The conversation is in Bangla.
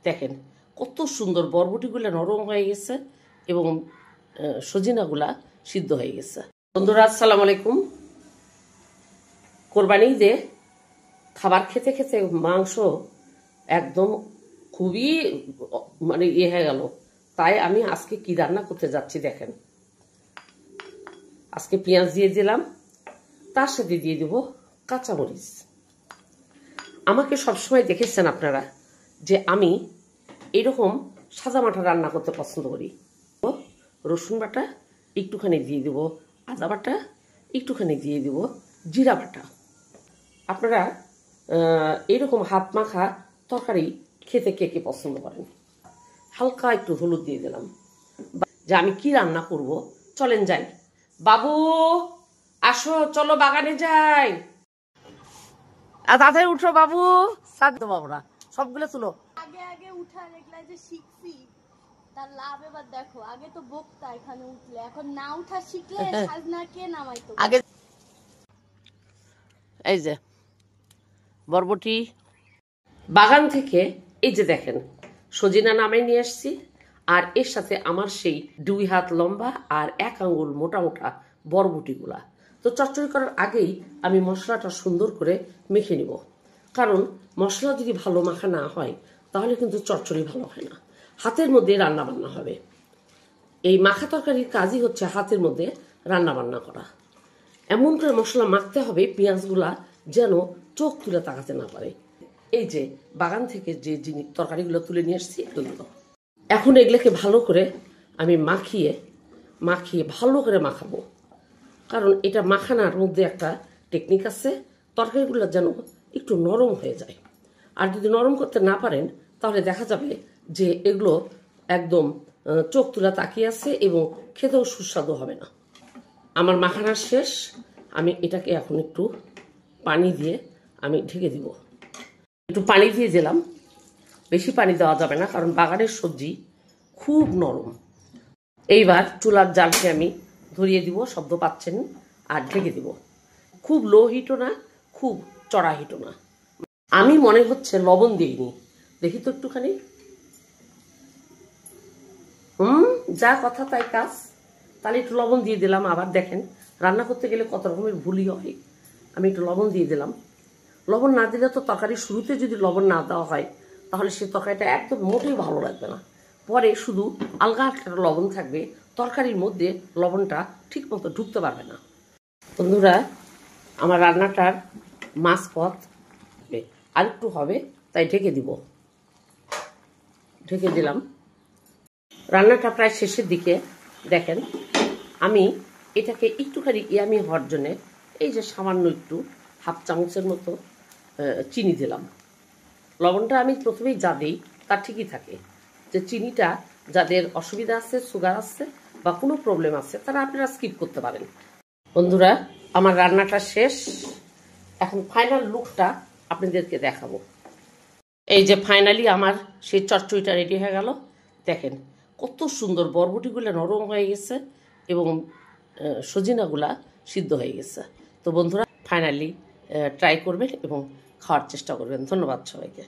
দেখেন কত সুন্দর বরবটিগুলো নরম হয়ে গেছে এবং সজিনাগুলা সিদ্ধ হয়ে গেছে। বন্ধুরা আসসালামু আলাইকুম। কোরবানি ঈদে খাবার খেতে খেতে মাংস একদম খুবই মানে হয়ে গেল, তাই আমি আজকে কি রান্না করতে যাচ্ছি দেখেন। আজকে পেঁয়াজ দিয়ে দিলাম, তার সাথে দিয়ে দেব কাঁচামরিচ। আমাকে সবসময় দেখেছেন আপনারা যে আমি এরকম সাদামাটা রান্না করতে পছন্দ করি। রসুন বাটা একটুখানি দিয়ে দেব, আদা বাটা একটুখানি দিয়ে দেব, জিরা বাটা। আপনারা এরকম হাত মাখা তরকারি খেতে কে কে পছন্দ করেন? হালকা একটু হলুদ দিয়ে দিলাম। যে আমি কি রান্না করব, চলেন যাই। বাবু আসো, চলো বাগানে যাই। তাড়াতাড়ি উঠো বাবু, সাথ দেবো আমরা, সবগুলো তুলো। আগে আগে উঠা দেখলা যে শিখছি, তার লাভ এবার দেখো। আগে তো বকতা এখানে উঠলে, এখন না উঠা শিখলে সাজনা কে নামাইতো আগে। এই যে বরবটি বাগান থেকে, এই যে দেখেন সজিনা নামাই নিয়ে আসছি, আর এর সাথে আমার সেই 2 হাত লম্বা আর 1 আঙ্গুল মোটা মোটা বরবটিগুলা। তো চচ্চড়ি করার আগেই আমি মশলাটা সুন্দর করে মেখে নিব, কারণ মশলা যদি ভালো মাখা না হয় তাহলে কিন্তু চচ্চড়ি ভালো হয় না। হাতের মধ্যে রান্না বান্না হবে। এই মাখা তরকারির কাজই হচ্ছে হাতের মধ্যে রান্না বান্না করা। এমন করে মশলা মাখতে হবে পেঁয়াজগুলা যেন চোখ তুলে তাকাতে না পারে। এই যে বাগান থেকে যে জিনিস তরকারিগুলো তুলে নিয়ে এসেছি এগুলো, এখন এগুলোকে ভালো করে আমি মাখিয়ে ভালো করে মাখাবো, কারণ এটা মাখানোর মধ্যে একটা টেকনিক আছে। তরকারিগুলো যেন একটু নরম হয়ে যায়, আর যদি নরম করতে না পারেন তাহলে দেখা যাবে যে এগুলো একদম চোখ তুলে তাকিয়ে আছে এবং খেতেও সুস্বাদু হবে না। আমার মাখানা শেষ। আমি এটাকে এখন একটু পানি দিয়ে আমি ঢেকে দিব। একটু পানি দিয়ে দিলাম, বেশি পানি দেওয়া যাবে না কারণ বাগানের সবজি খুব নরম। এইবার চুলার জালকে আমি ধরিয়ে দিব, শব্দ পাচ্ছেন, আর ঢেকে দিব। খুব লো হিটও না, খুব চড়া হিটও না। আমি মনে হচ্ছে লবণ দিইনি, দেখি তো একটুখানি। যা কথা তাই কাজ। তাহলে একটু লবণ দিয়ে দিলাম। আবার দেখেন রান্না করতে গেলে কত রকমের ভুলই হয়। আমি একটু লবণ দিয়ে দিলাম। লবণ না দিলে তো তরকারির শুরুতে যদি লবণ না দেওয়া হয় তাহলে সে তরকারিটা একদম মোটেই ভালো লাগবে না। পরে শুধু আলগা একটা লবণ থাকবে, তরকারির মধ্যে লবণটা ঠিক মতো ঢুকতে পারবে না। বন্ধুরা আমার রান্নাটার মাঝপথ আর একটু হবে, তাই ঢেকে দিব। ঢেকে দিলাম। রান্নাটা প্রায় শেষের দিকে। দেখেন আমি এটাকে একটুখানি ইয়ামি হওয়ার জন্যে এই যে সামান্য একটু হাফ চামচের মতো চিনি দিলাম। লবণটা আমি প্রথমেই যা দিই তা ঠিকই থাকে। যে চিনিটা যাদের অসুবিধা আছে, সুগার আছে বা কোনো প্রবলেম আছে, তারা আপনারা স্কিপ করতে পারেন। বন্ধুরা আমার রান্নাটা শেষ, এখন ফাইনাল লুকটা আপনাদেরকে দেখাবো। এই যে ফাইনালি আমার সেই চচ্চড়িটা রেডি হয়ে গেল। দেখেন কত সুন্দর বরবটিগুলো নরম হয়ে গেছে এবং সজিনাগুলা সিদ্ধ হয়ে গেছে। তো বন্ধুরা ফাইনালি ট্রাই করবেন এবং খাওয়ার চেষ্টা করবেন। ধন্যবাদ সবাইকে।